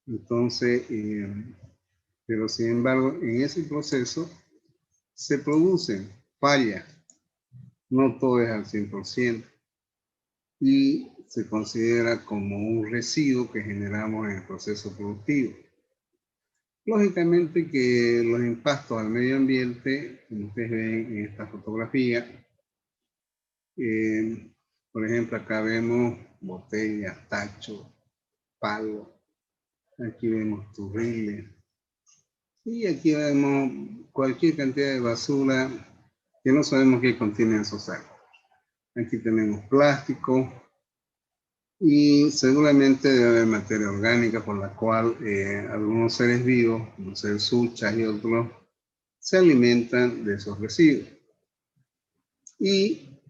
Entonces, pero sin embargo, en ese proceso se producen fallas. No todo es al 100%. Y se considera como un residuo que generamos en el proceso productivo. Lógicamente que los impactos al medio ambiente, como ustedes ven en esta fotografía, por ejemplo, acá vemos botellas, tachos, palos, aquí vemos turriles, y aquí vemos cualquier cantidad de basura que no sabemos qué contiene esos sacos. Aquí tenemos plástico, y seguramente debe haber materia orgánica por la cual algunos seres vivos, como ser suchas y otros, se alimentan de esos residuos. Y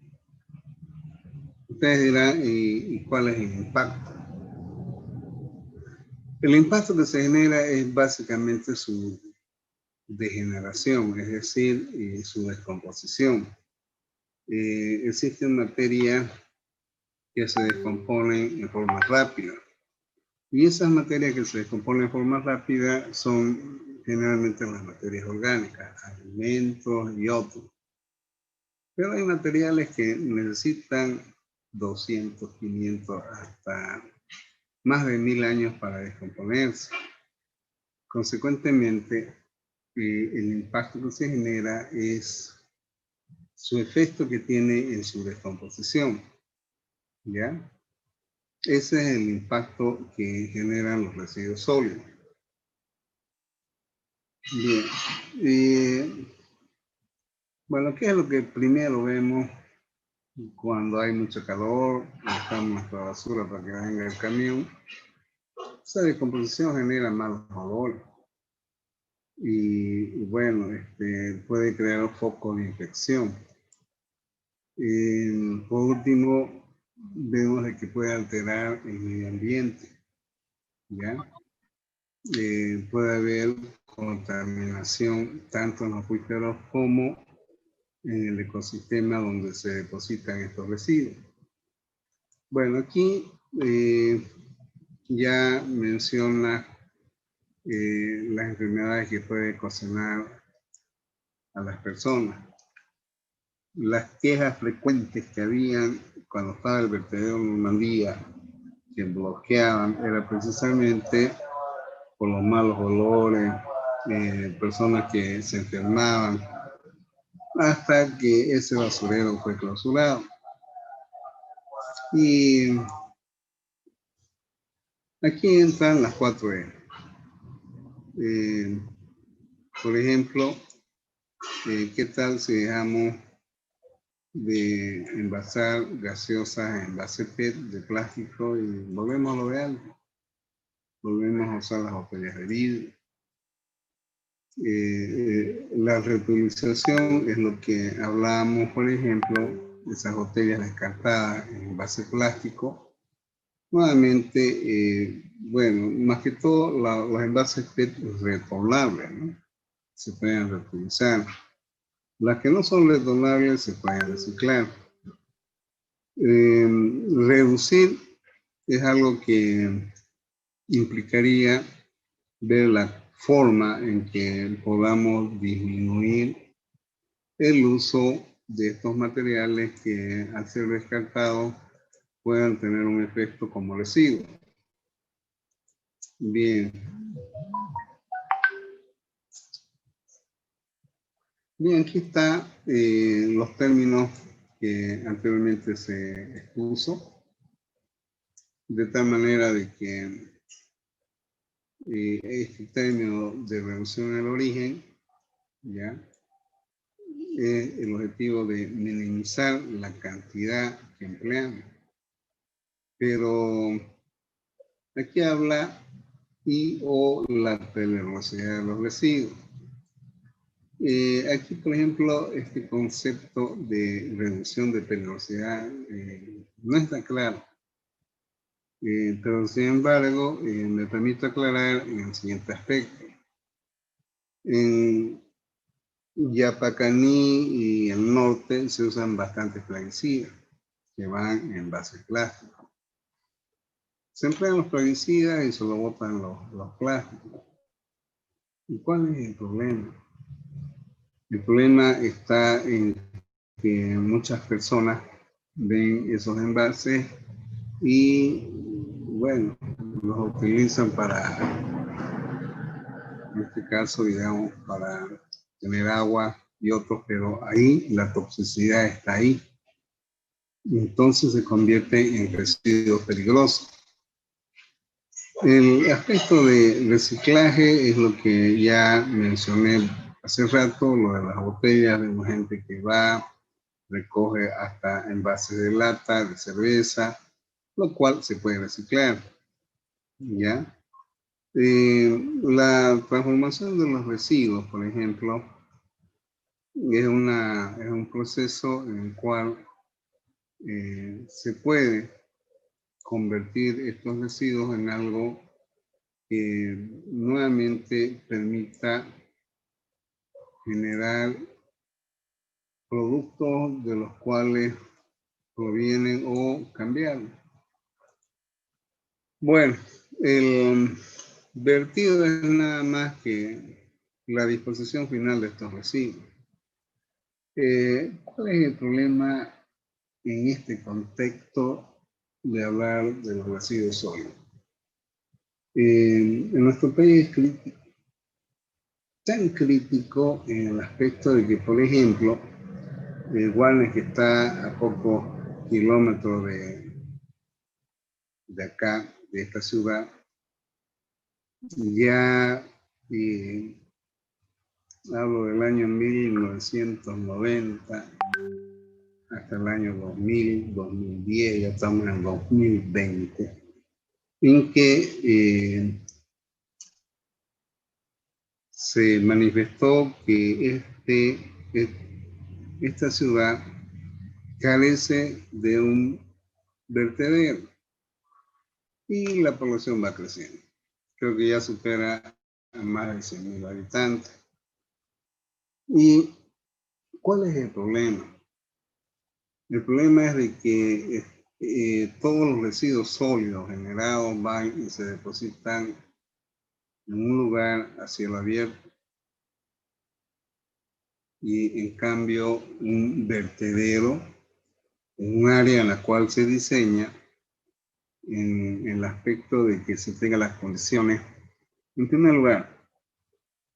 ustedes dirán, ¿y cuál es el impacto? El impacto que se genera es básicamente su degeneración, es decir, su descomposición. Existen materias que se descomponen en forma rápida. Y esas materias que se descomponen de forma rápida son generalmente las materias orgánicas, alimentos y otros. Pero hay materiales que necesitan 200, 500, hasta más de 1000 años para descomponerse. Consecuentemente, el impacto que se genera es su efecto que tiene en su descomposición. ¿Ya? Ese es el impacto que generan los residuos sólidos. Bien. Bueno, ¿qué es lo que primero vemos cuando hay mucho calor? Dejamos nuestra basura para que venga el camión. Esa descomposición genera malos olores. Y bueno, puede crear un foco de infección. Por último, vemos de que puede alterar el medio ambiente. ¿Ya? Puede haber contaminación tanto en los acuíferos como en el ecosistema donde se depositan estos residuos. Bueno, aquí ya menciona las enfermedades que puede ocasionar a las personas. Las quejas frecuentes que habían cuando estaba el vertedero en Normandía, que bloqueaban, era precisamente por los malos olores, personas que se enfermaban, hasta que ese basurero fue clausurado. Y aquí entran las 4E. Por ejemplo, ¿qué tal si dejamos de envasar gaseosas en envase PET de plástico y volvemos a lo de algo? Volvemos a usar las botellas de vidrio. La reutilización es lo que hablábamos, por ejemplo, de esas botellas descartadas en envase plástico. Nuevamente, bueno, más que todo los envases PET retornables, ¿no? Se pueden reutilizar. Las que no son retornables se pueden reciclar. Reducir es algo que implicaría ver la forma en que podamos disminuir el uso de estos materiales que al ser descartados puedan tener un efecto como residuo. Bien. Bien, aquí están los términos que anteriormente se expuso, de tal manera de que este término de reducción del origen, ¿ya? Es el objetivo de minimizar la cantidad que empleamos. Pero aquí habla o la peligrosidad de los residuos. Aquí, por ejemplo, este concepto de reducción de peligrosidad no está claro. Pero sin embargo, me permito aclarar en el siguiente aspecto. En Yapacaní y el norte se usan bastantes plaguicidas que van en envases plásticos. Se emplean los plaguicidas y se lo botan los plásticos. ¿Y cuál es el problema? El problema está en que muchas personas ven esos envases y, bueno, los utilizan para, en este caso, digamos, para tener agua y otros, pero ahí la toxicidad está ahí. Y entonces se convierte en residuos peligrosos. El aspecto de reciclaje es lo que ya mencioné hace rato, lo de las botellas, de gente que va, recoge hasta envases de lata, de cerveza, lo cual se puede reciclar, ¿ya? La transformación de los residuos, por ejemplo, es un proceso en el cual se puede convertir estos residuos en algo que nuevamente permita generar productos de los cuales provienen o cambiar. Bueno, el vertido es nada más que la disposición final de estos residuos. ¿Cuál es el problema en este contexto de hablar de los residuos sólidos? En nuestro país es crítico, tan crítico en el aspecto de que, por ejemplo, Guanes, que está a pocos kilómetros de acá, de esta ciudad, ya hablo del año 1990 hasta el año 2000, 2010, ya estamos en el 2020, en que se manifestó que esta ciudad carece de un vertedero y la población va creciendo. Creo que ya supera a más de 100.000 habitantes. ¿Y cuál es el problema? El problema es de que todos los residuos sólidos generados van y se depositan en un lugar a cielo abierto. Y en cambio, un vertedero, un área en la cual se diseña en el aspecto de que se tengan las condiciones, en primer lugar,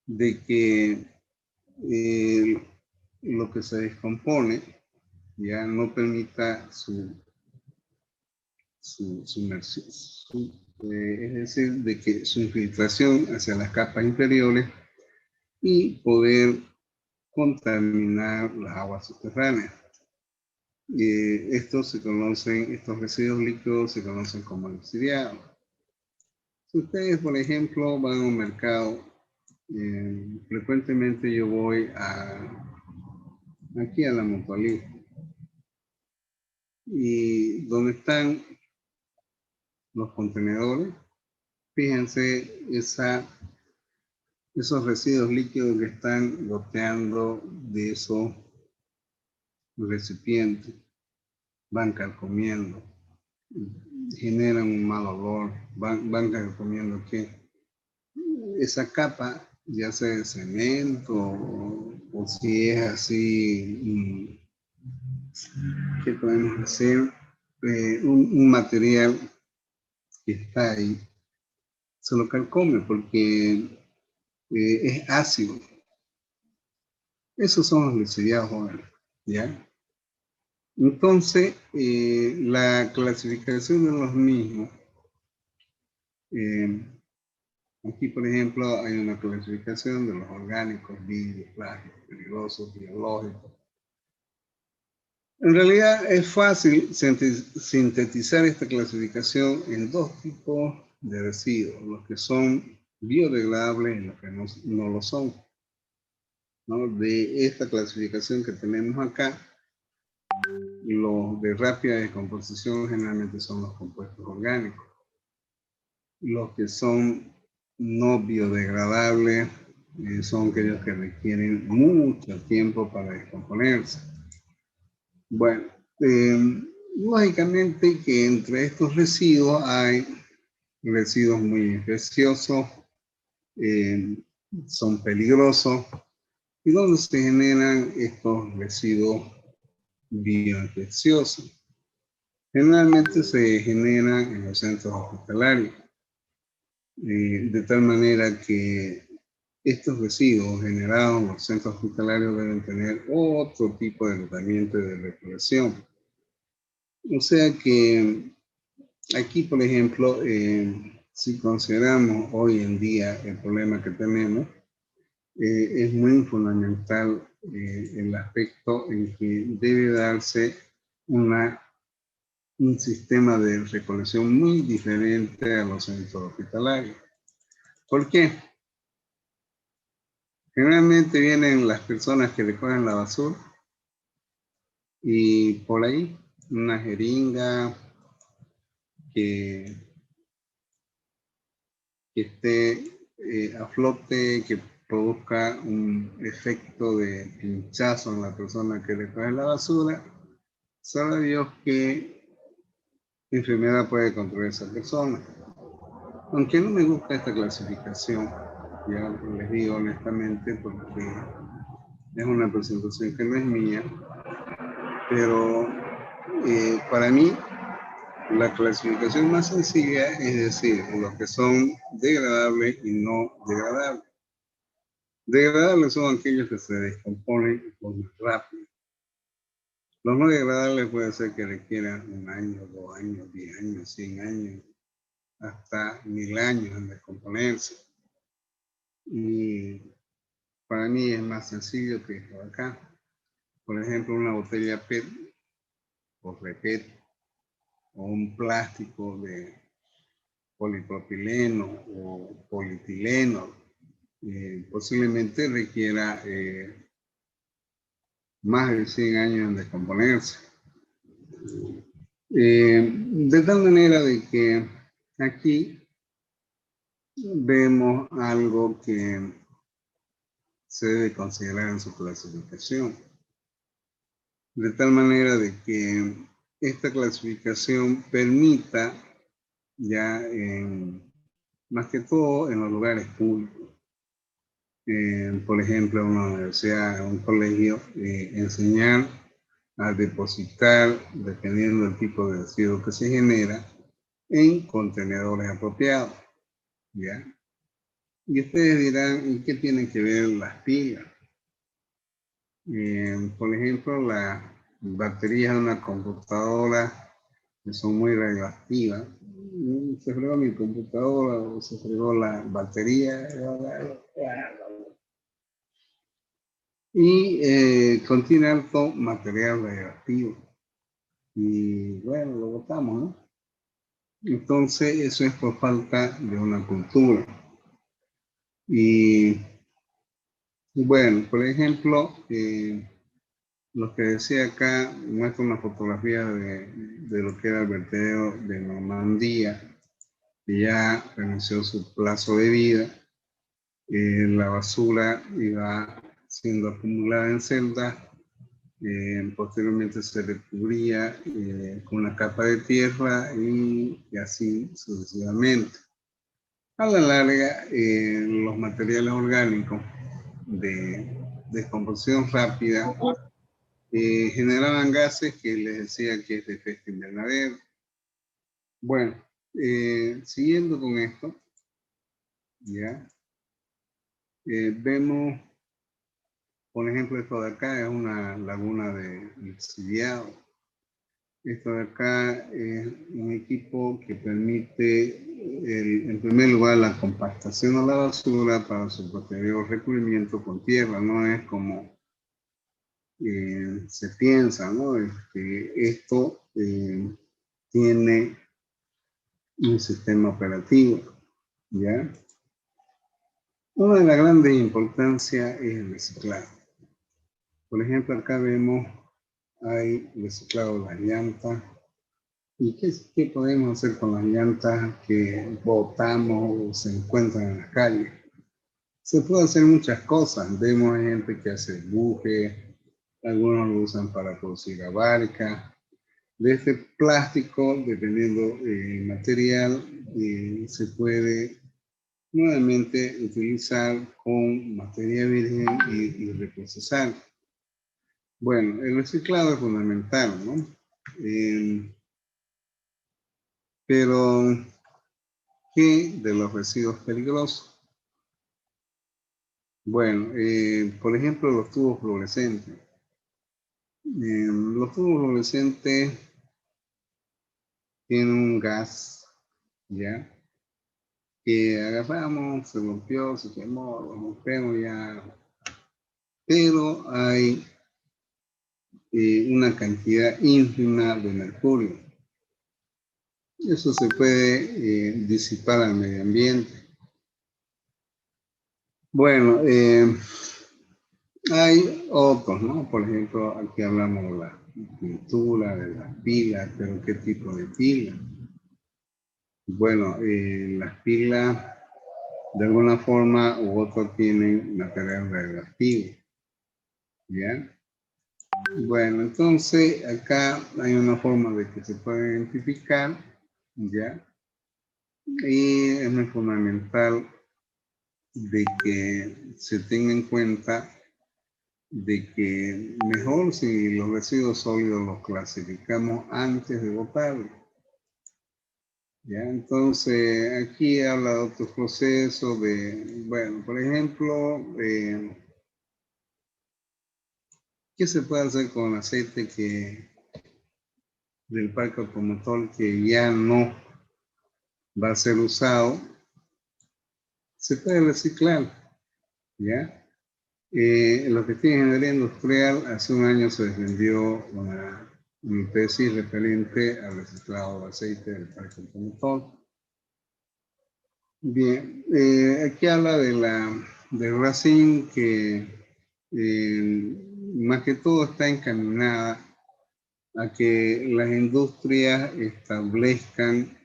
de que lo que se descompone ya no permita es decir, de que su infiltración hacia las capas inferiores y poder contaminar las aguas subterráneas. Estos residuos líquidos se conocen como lixiviados. Si ustedes, por ejemplo, van a un mercado, frecuentemente yo voy aquí a la Mutualista, y donde están los contenedores, fíjense esos residuos líquidos que están goteando de esos recipientes, van carcomiendo, generan un mal olor, van carcomiendo que esa capa, ya sea de cemento o si es así, ¿qué podemos hacer? Un material que está ahí, se lo carcome porque es ácido. Esos son los lixiviados jóvenes, ¿ya? Entonces, la clasificación de los mismos, aquí, por ejemplo, hay una clasificación de los orgánicos, plásticos, peligrosos, biológicos. En realidad es fácil sintetizar esta clasificación en dos tipos de residuos, los que son biodegradables y los que no lo son, ¿no? De esta clasificación que tenemos acá, los de rápida descomposición generalmente son los compuestos orgánicos. Los que son no biodegradables son aquellos que requieren mucho tiempo para descomponerse. Bueno, lógicamente que entre estos residuos hay residuos muy infecciosos, son peligrosos, y donde se generan estos residuos bioinfecciosos. Generalmente se generan en los centros hospitalarios, de tal manera que estos residuos generados en los centros hospitalarios deben tener otro tipo de tratamiento y de depuración. O sea que aquí, por ejemplo, si consideramos hoy en día el problema que tenemos, es muy fundamental el aspecto en que debe darse un sistema de recolección muy diferente a los centros hospitalarios. ¿Por qué? Generalmente vienen las personas que recogen la basura y por ahí una jeringa que esté a flote, que produzca un efecto de pinchazo en la persona que recoge la basura, sabe Dios qué enfermedad puede contraer esa persona. Aunque no me gusta esta clasificación, ya les digo honestamente, porque es una presentación que no es mía, pero para mí la clasificación más sencilla es decir, los que son degradables y no degradables. Degradables son aquellos que se descomponen muy rápido. Los no degradables puede ser que requieran 1 año, 2 años, 10 años, 100 años, hasta 1000 años en descomponerse. Y para mí es más sencillo que esto de acá. Por ejemplo, una botella PET o REPET o un plástico de polipropileno o polietileno posiblemente requiera más de 100 años en descomponerse. De tal manera de que aquí vemos algo que se debe considerar en su clasificación. De tal manera de que esta clasificación permita ya más que todo en los lugares públicos. Por ejemplo, en una universidad, en un colegio, enseñar a depositar, dependiendo del tipo de residuo que se genera, en contenedores apropiados. ¿Ya? Y ustedes dirán, ¿y qué tienen que ver las pilas? Por ejemplo, las baterías de una computadora que son muy radioactivas. Se fregó mi computadora o se fregó la batería. Y contiene alto material radioactivo. Y bueno, lo botamos, ¿no? Entonces, eso es por falta de una cultura. Y bueno, por ejemplo, lo que decía acá muestra una fotografía de lo que era el vertedero de Normandía, que ya venció su plazo de vida. La basura iba siendo acumulada en celdas, posteriormente se recubría con una capa de tierra y así sucesivamente. A la larga, los materiales orgánicos de descomposición rápida generaban gases que les decía que es de efecto invernadero. Bueno, siguiendo con esto, ya, vemos, por ejemplo, esto de acá es una laguna de lixiviado. Esto de acá es un equipo que permite, en primer lugar, la compactación de la basura para su posterior recubrimiento con tierra. No es como se piensa, ¿no? Esto tiene un sistema operativo, ¿ya? Una de las grandes importancias es el reciclado. Por ejemplo, acá vemos, hay reciclado de las llantas. ¿Y qué podemos hacer con las llantas que botamos o se encuentran en las calles? Se puede hacer muchas cosas. Vemos gente que hace bujes, algunos lo usan para producir abarcas, De este plástico, dependiendo del material, se puede nuevamente utilizar con materia virgen y reprocesar. Bueno, el reciclado es fundamental, ¿no? Pero, ¿qué de los residuos peligrosos? Bueno, por ejemplo, los tubos fluorescentes. Los tubos fluorescentes tienen un gas, ¿ya? Que agarramos, se rompió, se quemó, lo rompemos ya. Pero hay una cantidad ínfima de mercurio. Eso se puede disipar al medio ambiente. Bueno, hay otros, ¿no? Por ejemplo, aquí hablamos de la pintura, de las pilas, pero ¿qué tipo de pila? Bueno, las pilas de alguna forma u otra tienen material radioactivo, ¿ya? Bueno, entonces acá hay una forma de que se puede identificar, ¿ya? Y es muy fundamental de que se tenga en cuenta de que mejor si los residuos sólidos los clasificamos antes de botarlos. ¿Ya? Entonces, aquí habla de otros procesos de, bueno, por ejemplo, ¿qué se puede hacer con aceite del parque automotor que ya no va a ser usado? Se puede reciclar, ¿ya? Lo que tiene ingeniería industrial, hace un año se vendió una tesis referente al reciclado de aceite del parque automotor. Bien, aquí habla de Racing que más que todo está encaminada a que las industrias establezcan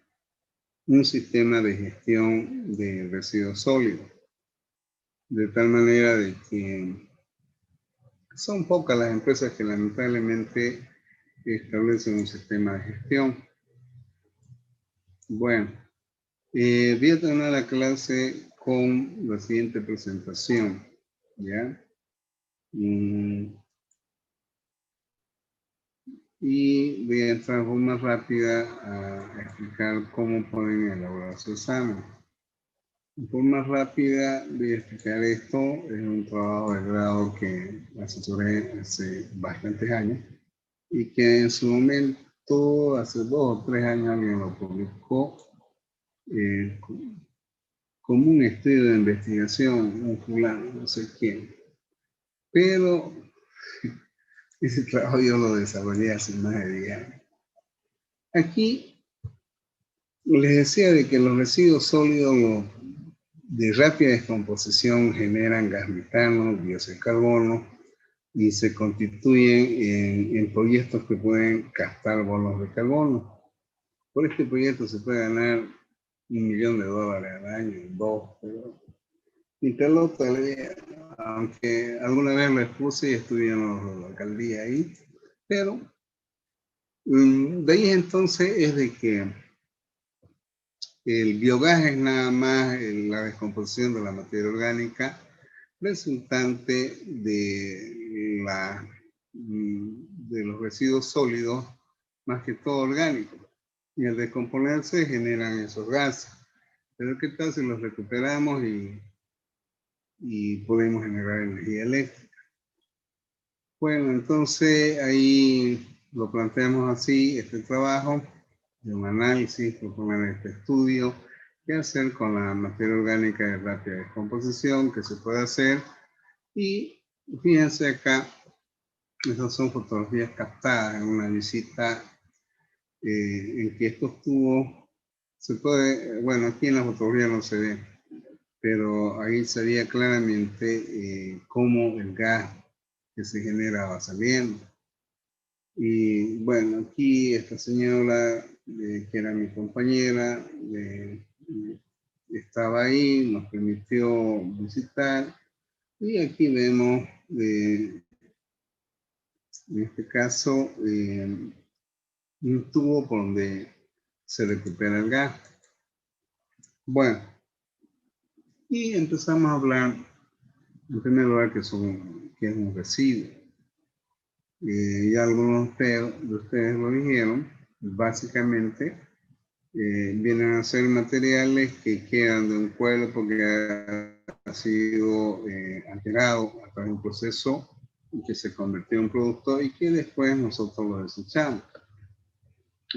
un sistema de gestión de residuos sólidos, de tal manera de que son pocas las empresas que lamentablemente establecen un sistema de gestión. Bueno, voy a terminar la clase con la siguiente presentación, ¿ya? Y voy a entrar de forma rápida a explicar cómo pueden elaborar su examen. De forma rápida voy a explicar esto. Es un trabajo de grado que asesoré hace bastantes años y que en su momento, hace 2 o 3 años, alguien lo publicó eh, como un estudio de investigación, un fulano, no sé quién. Pero ese trabajo yo lo desarrollé hace más de 10 años. Aquí les decía de que los residuos sólidos de rápida descomposición generan gas metano, dióxido de carbono y se constituyen en proyectos que pueden captar bonos de carbono. Por este proyecto se puede ganar $1.000.000 al año, 2, pero ni pelota, aunque alguna vez lo expuse y estudié en la alcaldía ahí, pero de ahí entonces es de que el biogás es nada más la descomposición de la materia orgánica resultante de los residuos sólidos, más que todo orgánicos. Y al descomponerse generan esos gases. Pero ¿qué tal si los recuperamos y podemos generar energía eléctrica? Bueno, entonces ahí lo planteamos así, este trabajo de un análisis, proponer este estudio, qué hacer con la materia orgánica de rápida descomposición, qué se puede hacer. Y fíjense acá, esas son fotografías captadas en una visita en que estos tubos se puede, bueno, aquí en la fotografía no se ve, pero ahí se veía claramente cómo el gas que se genera va saliendo. Y bueno, aquí esta señora, que era mi compañera, estaba ahí, nos permitió visitar. Y aquí vemos, en este caso, un tubo por donde se recupera el gas. Bueno, y empezamos a hablar, en primer lugar, que es un residuo. Ya algunos de ustedes lo dijeron, básicamente vienen a ser materiales que quedan de un cuerpo que ha sido alterado a través de un proceso y que se convirtió en un producto y que después nosotros lo desechamos.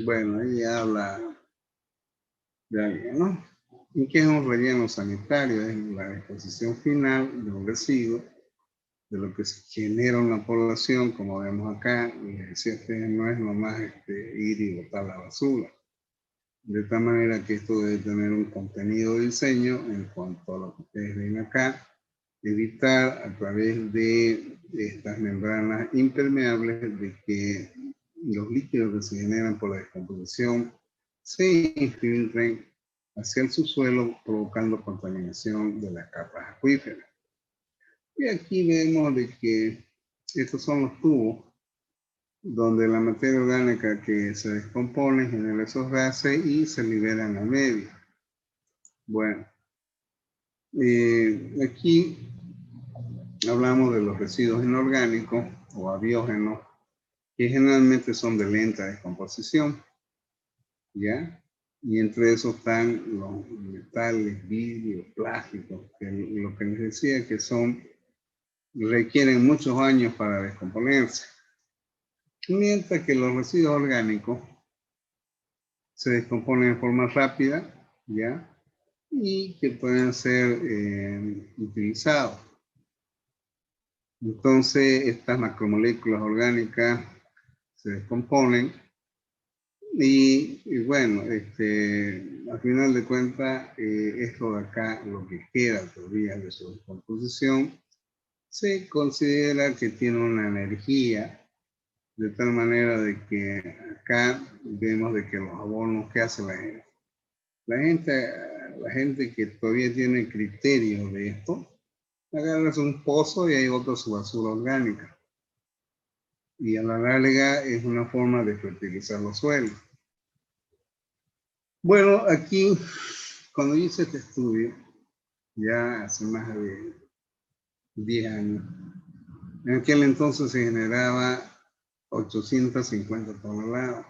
Bueno, ahí habla de alguien, ¿no? ¿Y qué es un relleno sanitario? Es la disposición final de un residuo, de lo que se genera en la población, como vemos acá, y les decía que no es nomás ir y botar la basura. De tal manera que esto debe tener un contenido de diseño en cuanto a lo que ustedes ven acá, evitar a través de estas membranas impermeables de que los líquidos que se generan por la descomposición se infiltren hacia el subsuelo, provocando contaminación de las capas acuíferas. Y aquí vemos de que estos son los tubos donde la materia orgánica que se descompone genera esos gases y se liberan al medio. Bueno, aquí hablamos de los residuos inorgánicos o abiógenos, que generalmente son de lenta descomposición, ¿ya? Y entre esos están los metales, vidrio, plásticos, que lo que les decía que requieren muchos años para descomponerse. Mientras que los residuos orgánicos se descomponen de forma rápida, ¿ya? Y que pueden ser utilizados. Entonces, estas macromoléculas orgánicas se descomponen y bueno, al final de cuentas, esto de acá, lo que queda todavía de su descomposición, se considera que tiene una energía, de tal manera de que acá vemos de que los abonos que hace la gente. La gente que todavía tiene criterio de esto, agarras un pozo y ahí bota su basura orgánica. Y a la larga es una forma de fertilizar los suelos. Bueno, aquí, cuando hice este estudio, ya hace más de 10 años, en aquel entonces se generaba 850 toneladas.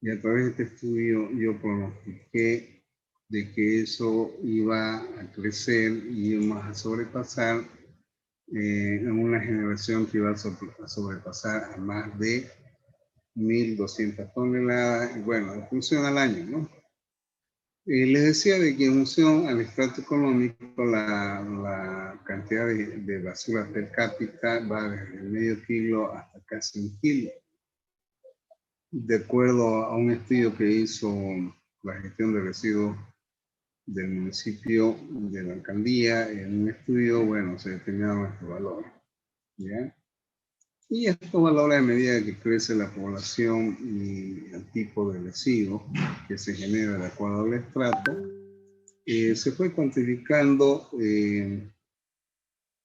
Y a través de este estudio yo pronostiqué de que eso iba a crecer y íbamos a sobrepasar en una generación que iba a sobrepasar a más de 1.200 toneladas, bueno, en función al año, ¿no? Les decía de que en función al estrato económico, la cantidad de basura per cápita va desde medio kilo hasta casi 1 kilo. De acuerdo a un estudio que hizo la gestión de residuos del municipio de la alcaldía, en un estudio, bueno, se determinaron estos valores, ¿ya? Y estos valores, a medida que crece la población y el tipo de residuo que se genera de acuerdo al estrato, se fue cuantificando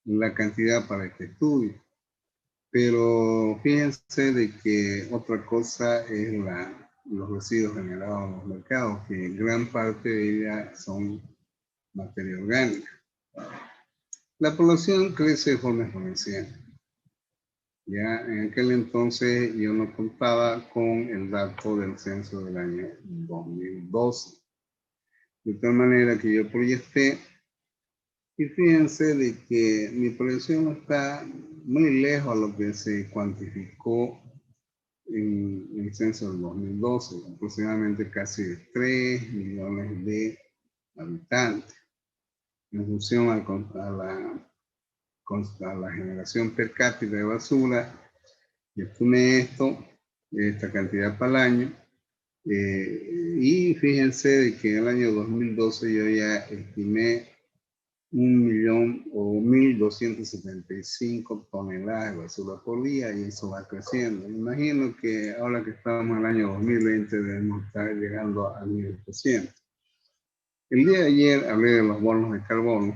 la cantidad para este estudio. Pero fíjense de que otra cosa es los residuos generados en los mercados, que gran parte de ellas son materia orgánica. La población crece de forma exponencial. Ya en aquel entonces yo no contaba con el dato del censo del año 2012. De tal manera que yo proyecté, y fíjense de que mi proyección está muy lejos a lo que se cuantificó en el censo del 2012, aproximadamente casi 3 millones de habitantes. En función a la generación per cápita de basura, y estimé esta cantidad para el año, y fíjense de que en el año 2012 yo ya estimé 1.000.000 o 1.275 toneladas de basura por día y eso va creciendo. Me imagino que ahora que estamos en el año 2020 debemos estar llegando a 1.800. El día de ayer hablé de los bonos de carbono,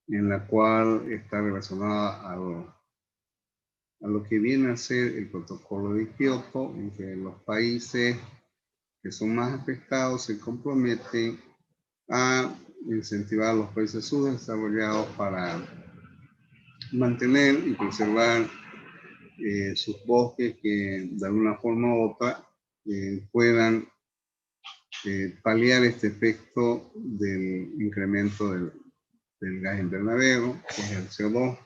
en la cual está relacionada a lo que viene a ser el protocolo de Kioto, en que los países que son más afectados se comprometen a incentivar a los países subdesarrollados para mantener y preservar sus bosques que de alguna forma u otra puedan paliar este efecto del incremento del gas invernadero, que es el CO2.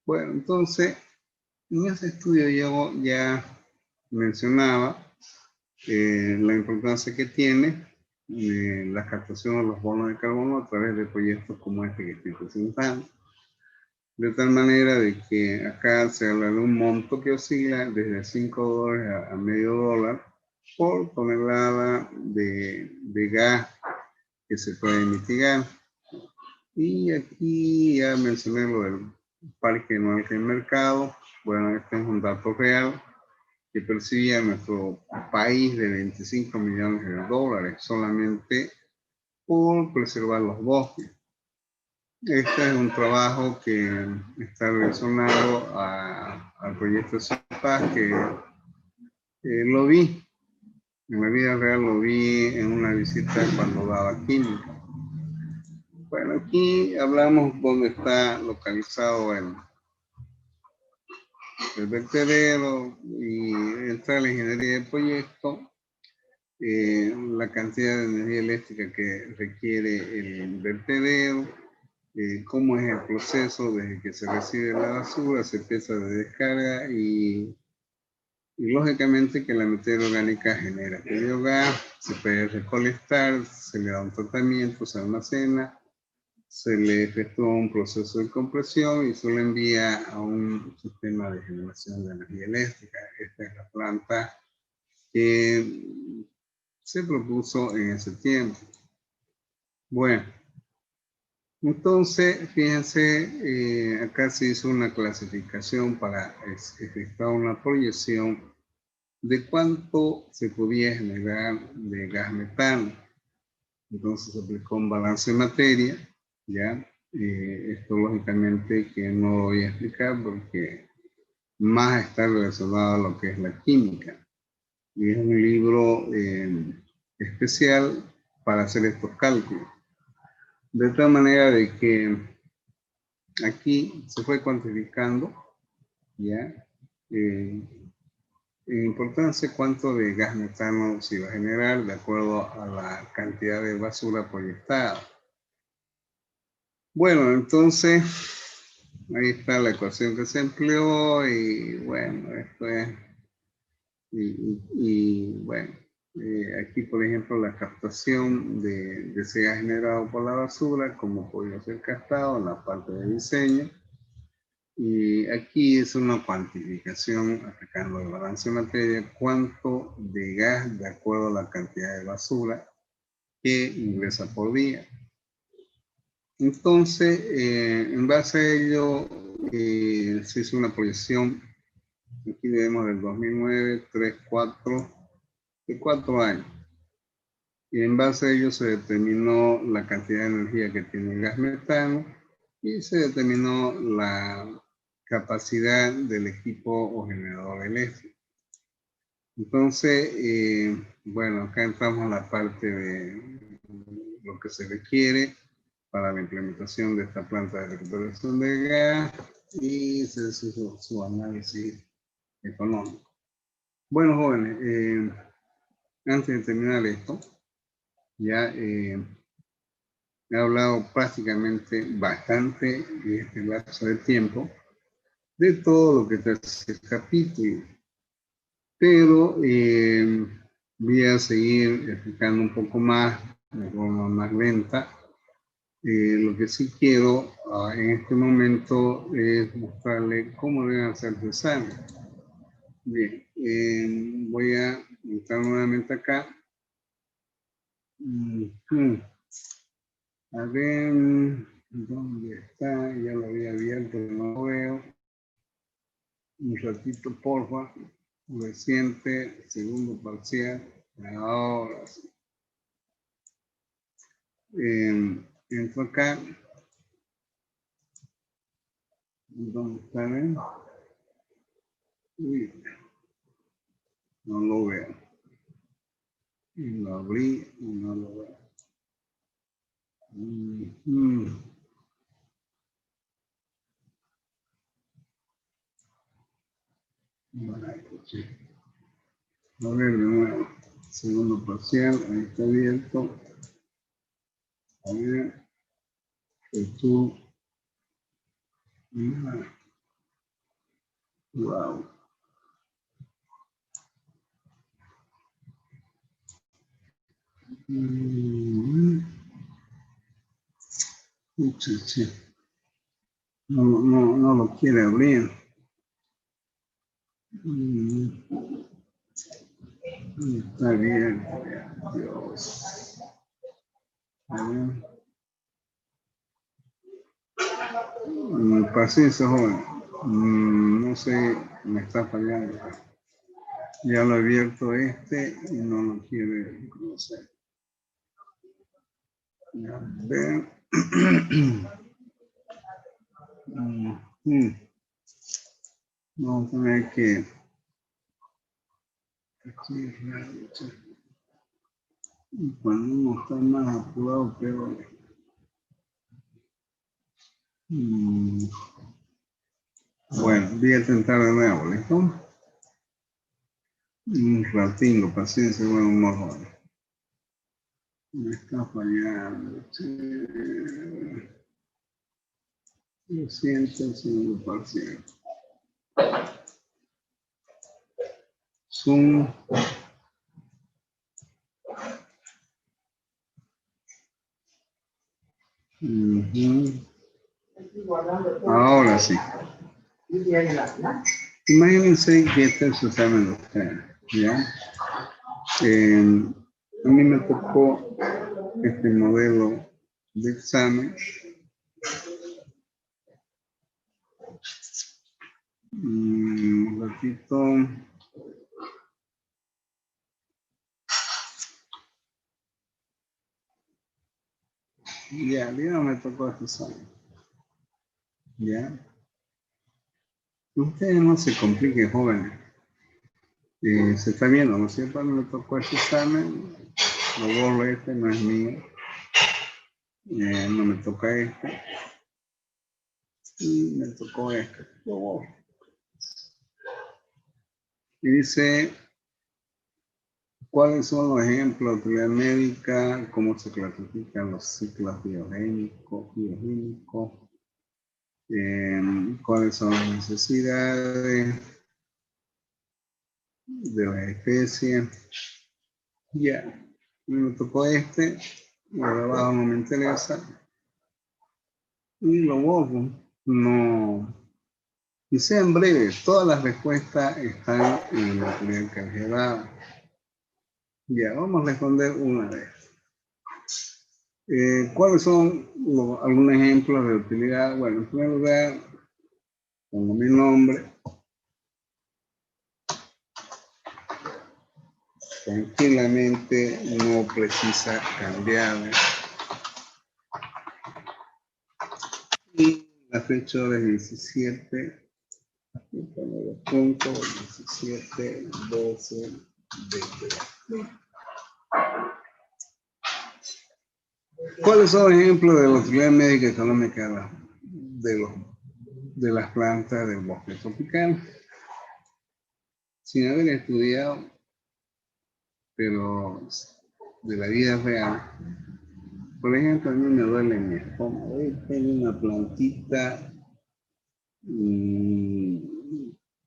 Bueno, entonces, en ese estudio yo ya mencionaba la importancia que tiene la captación de los bonos de carbono a través de proyectos como este que estoy presentando. De tal manera de que acá se habla de un monto que oscila desde $5 a medio dólar por tonelada de gas que se puede mitigar. Y aquí ya mencioné lo del parque anual que hay mercado. Bueno, este es un dato real que percibía nuestro país de 25 millones de dólares solamente por preservar los bosques. Este es un trabajo que está relacionado al proyecto SOPAS que lo vi, en la vida real lo vi en una visita cuando daba química. Bueno, aquí hablamos dónde está localizado el vertedero y entra la ingeniería del proyecto, la cantidad de energía eléctrica que requiere el vertedero, cómo es el proceso desde que se recibe la basura, se empieza de descarga y lógicamente que la materia orgánica genera biogás, se puede recolectar, se le da un tratamiento, se almacena, se le efectúa un proceso de compresión y se le envía a un sistema de generación de energía eléctrica. Esta es la planta que se propuso en ese tiempo. Bueno, entonces, fíjense, acá se hizo una clasificación para efectuar una proyección de cuánto se podía generar de gas metano. Entonces se aplicó un balance de materia, ¿ya? Esto lógicamente que no lo voy a explicar porque más está relacionado a lo que es la química. Y es un libro especial para hacer estos cálculos. De tal manera de que aquí se fue cuantificando, ¿ya? En importancia, cuánto de gas metano se iba a generar de acuerdo a la cantidad de basura proyectada. Bueno, entonces, ahí está la ecuación que se empleó y bueno, esto es, bueno, aquí por ejemplo la captación de ese gas generado por la basura, como podría ser captado en la parte de diseño. Y aquí es una cuantificación aplicando el balance de materia, cuánto de gas de acuerdo a la cantidad de basura que ingresa por día. Entonces, en base a ello, se hizo una proyección, aquí vemos del 2009, 3, 4, de 4 años. Y en base a ello se determinó la cantidad de energía que tiene el gas metano y se determinó la capacidad del equipo o generador eléctrico. Entonces, bueno, acá entramos a la parte de lo que se requiere para la implementación de esta planta de recuperación de gas y se hizo su análisis económico. Bueno, jóvenes, antes de terminar esto, ya he hablado prácticamente bastante en este lapso de tiempo de todo lo que está en este capítulo, pero voy a seguir explicando un poco más, de forma más lenta. Lo que sí quiero en este momento es mostrarle cómo deben hacer el examen. Bien, voy a entrar nuevamente acá. A ver, ¿dónde está? Ya lo había abierto, no lo veo. Un ratito, porfa. Reciente, segundo parcial. Ahora sí. Entro acá. ¿Dónde está? Uy, no lo veo. Y lo abrí y no lo veo. Vale, pues sí. A ver, de nuevo. Segundo parcial, ahí está abierto. A ver, YouTube. Wow. Sí. No lo quiere abrir. Está bien, Dios. A ver. Paciencia, joven. No sé, me está fallando. Ya lo he abierto este y no lo quiere conocer. A ver. Vamos a tener que aquí, cuando uno está más apurado, pero bueno, voy a intentar de nuevo, ¿listo? Un ratito, paciencia, buen humor. Me está fallando. Lo siento, segundo parcial. Zoom. Ahora sí. Imagínense que este es su examen de ustedes, ¿ya? A mí me tocó este modelo de examen. Un ratito. Ya, me tocó este examen. Ya. Ustedes no se compliquen, jóvenes. Se está viendo, ¿no es cierto? A mí me tocó este examen. Lo borro, este no es mío. No me toca este. Y me tocó este. Lo borro. Y dice, ¿cuáles son los ejemplos de utilidad médica? ¿Cómo se clasifican los ciclos biogénicos? ¿Cuáles son las necesidades de las especies? Ya, me tocó este, lo de abajo no me interesa, y lo borro. No, y sean breves, todas las respuestas están en el material que les he dado. Ya, vamos a responder una vez. ¿Cuáles son algunos ejemplos de utilidad? Bueno, en primer lugar, pongo mi nombre. Tranquilamente, no precisa cambiar. Y la fecha es 17, punto 17, 12, 20. ¿Cuáles son ejemplos de la utilidad médica económica de las plantas del bosque tropical? Sin haber estudiado, pero de la vida real. Por ejemplo, a mí me duele mi estómago. Tengo una plantita,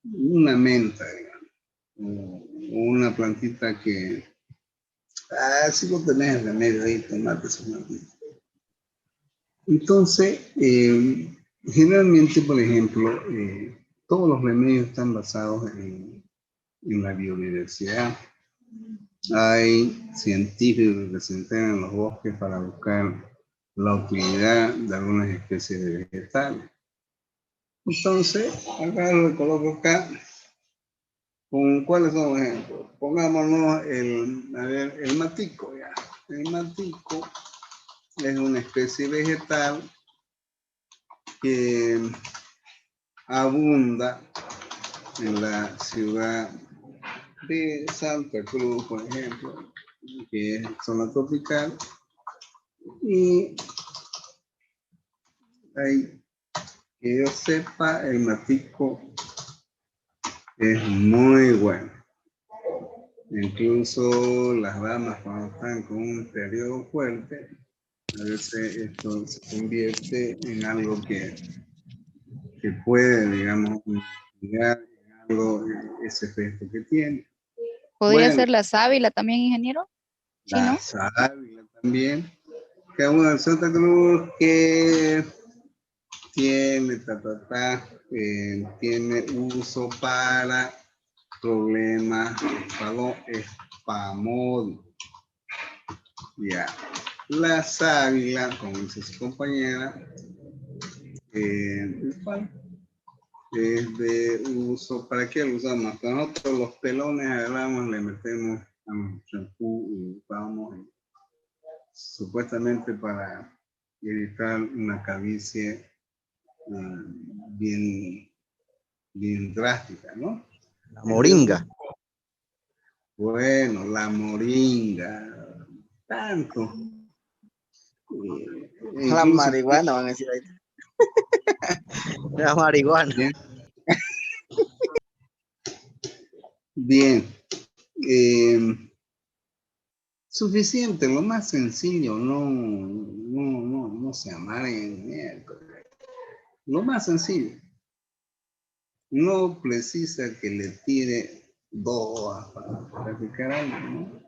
una menta, digamos, o una plantita que, si lo tenés en remedio ahí, tomate su plantita. Entonces, generalmente, por ejemplo, todos los remedios están basados en la biodiversidad. Hay científicos que se entrenan en los bosques para buscar la utilidad de algunas especies de vegetales. Entonces, acá lo coloco acá. ¿Cuáles son los ejemplos? Pongámonos el matico, ya. El matico es una especie vegetal que abunda en la ciudad de Santa Cruz, por ejemplo, que es zona tropical, y hay, que yo sepa, el matisco es muy bueno. Incluso las damas cuando están con un periodo fuerte, a veces esto se convierte en algo que puede, digamos, mitigar en algo ese efecto que tiene. ¿Podría Bueno, ser la sábila también, ingeniero? Sí, la ¿no? sábila también, que es una Santa Cruz que tiene, tiene uso para problemas espasmódicos. Ya. La sábila, como dice su compañera, igual, es de uso, ¿para qué lo usamos? Para nosotros los pelones agarramos, le metemos a un champú y vamos, supuestamente para evitar una calvicie bien, bien drástica, ¿no? La moringa. Bueno, la moringa, tanto. La Incluso, marihuana, van a decir ahí. La marihuana. bien, bien. Suficiente, lo más sencillo, no se amarguen. Lo más sencillo, no precisa que le tire 2 hojas para practicar algo, ¿no?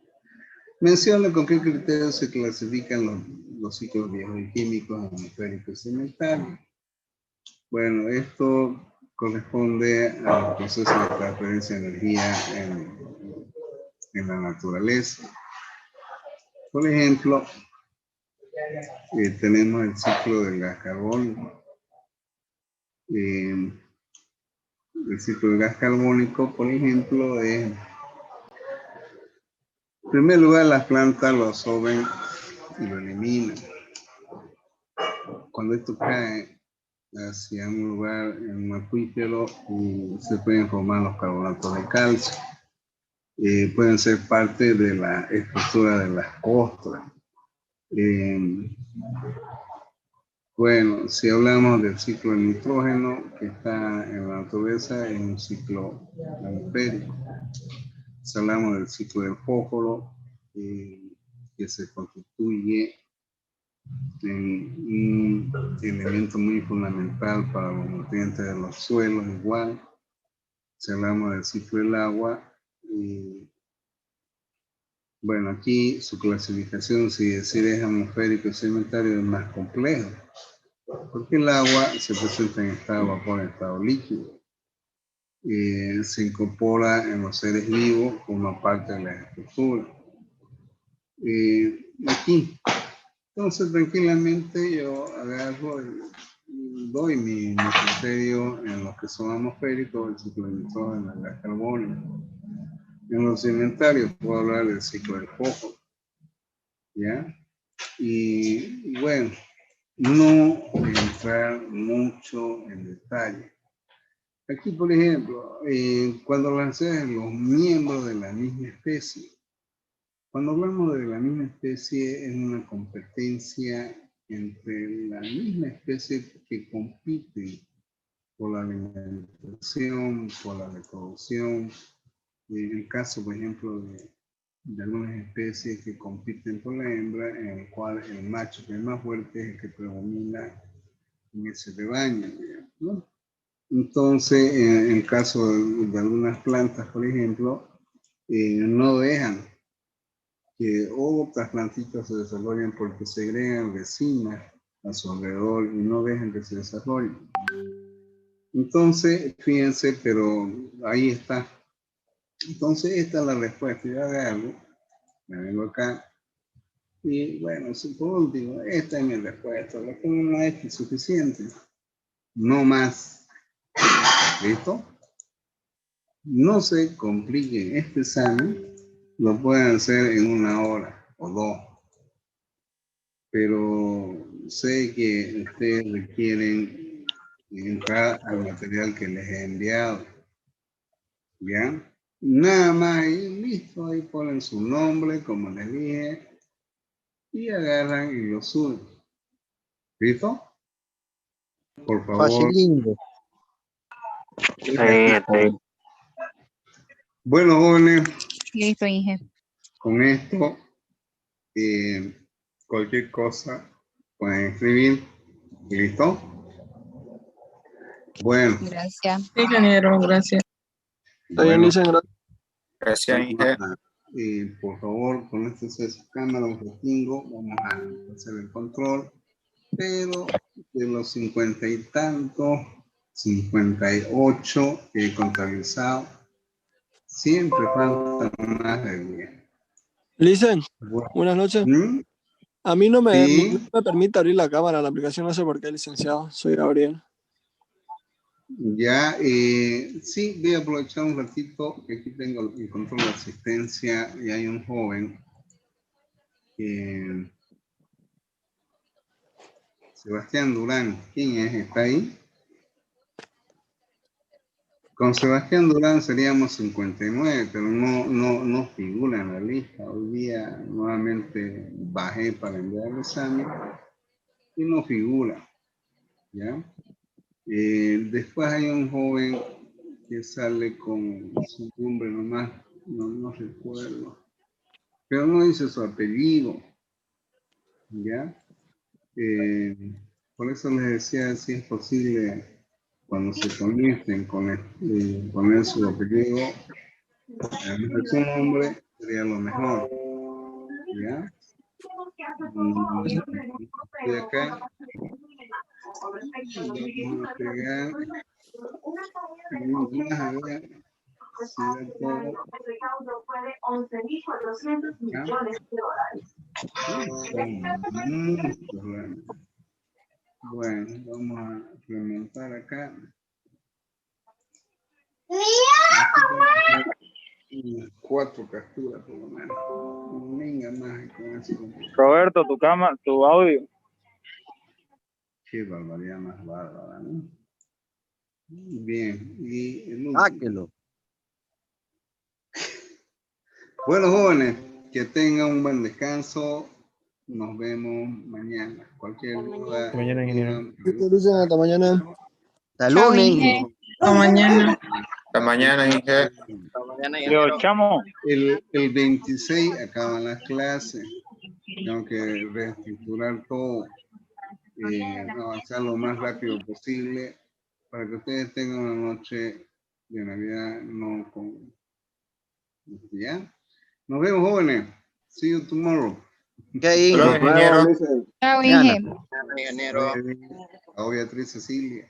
Menciona con qué criterios se clasifican los ciclos bioquímicos atmosféricos y cementarios. Bueno, esto corresponde al proceso de transferencia de energía en la naturaleza. Por ejemplo, tenemos el ciclo del gas carbónico. El ciclo del gas carbónico, por ejemplo, es, en primer lugar, las plantas lo absorben y lo eliminan. Cuando esto cae hacia un lugar, en un acuífero, se pueden formar los carbonatos de calcio. Pueden ser parte de la estructura de las costras. Bueno, si hablamos del ciclo del nitrógeno que está en la naturaleza, es un ciclo atmosférico. Si hablamos del ciclo del fósforo, que se constituye en un elemento muy fundamental para los nutrientes de los suelos, igual. Si hablamos del ciclo del agua, bueno, aquí su clasificación, si decir es atmosférico y sedimentario, es más complejo, porque el agua se presenta en estado de vapor, en estado líquido. Se incorpora en los seres vivos como parte de la estructura. Aquí, entonces tranquilamente yo agarro, doy mi criterio en los que son atmosféricos, el ciclo de nitrógeno, el gas carbónico. En los sedimentarios puedo hablar del ciclo del fósforo, ¿ya? Y bueno, no entrar mucho en detalle. Aquí, por ejemplo, cuando lancean los miembros de la misma especie, cuando hablamos de la misma especie, es una competencia entre la misma especie que compiten por la alimentación, por la reproducción. En el caso, por ejemplo, de algunas especies que compiten por la hembra, en el cual el macho que es más fuerte es el que predomina en ese rebaño, digamos, ¿no? Entonces, en el caso de algunas plantas, por ejemplo, no dejan que otras plantitas se desarrollen porque segregan vecinas a su alrededor y no dejan que se desarrollen. Entonces, fíjense, pero ahí está. Entonces, esta es la respuesta. Yo agarro, me vengo acá y bueno, por último, esta es mi respuesta. Lo que no es suficiente, no más. ¿Listo? No se compliquen, este examen lo pueden hacer en 1 hora o 2, pero sé que ustedes requieren entrar al material que les he enviado. ¿Ya? Nada más ahí, listo, ahí ponen su nombre, como les dije, y agarran y lo suben. ¿Listo? Por favor. Facilingo. Bueno, jóvenes, Listo, Inge. con esto, cualquier cosa pueden escribir. ¿Listo? Bueno, Gracias. Sí, ingeniero, gracias. Está bien, bueno, Licen, gracias. Gracias, Inge. por favor, con esto se su cámara, un extingo, vamos a hacer el control, pero de los 50 y tantos, 58 que he contabilizado, siempre falta más de 10. Licen, Bueno, buenas noches. ¿mm? A mí no me, Sí. no me permite abrir la cámara, la aplicación, no sé por qué, licenciado. Soy Gabriel. Ya, sí, voy a aprovechar un ratito, que aquí tengo el control de asistencia y hay un joven, Sebastián Durán, ¿quién es? ¿Está ahí? Con Sebastián Durán seríamos 59, pero no figura en la lista. Hoy día nuevamente bajé para enviar el examen y no figura, ¿ya? Después hay un joven que sale con su nombre nomás, no recuerdo, pero no dice su apellido, ¿ya? Por eso les decía si es posible cuando se conecten con poner su apellido, además de su nombre, sería lo mejor, ¿ya? De acá vamos a pegar más allá. Bueno, vamos a remontar acá. Unas 4 capturas por lo menos. Venga más con eso. Roberto, tu audio. Qué barbaridad más bárbara, ¿no? Bien, y el último. Sáquelo. Bueno, jóvenes, que tengan un buen descanso. Nos vemos mañana. Cualquier duda. Mañana, ingeniero. digan, Licen, hasta mañana. Hasta Chao, lunes. Inge. Hasta mañana. Hasta mañana, Inge. Hasta mañana, Yo, chamo. El 26 acaban las clases. Tengo que reestructurar todo, avanzar lo más rápido posible para que ustedes tengan una noche de Navidad no con... ¿Ya? Nos vemos, jóvenes. See you tomorrow. ¿Qué hay, Hola, Inge? ingeniero. Chao, Mañana. Inge. Mañana, ingeniero. A Beatriz Cecilia.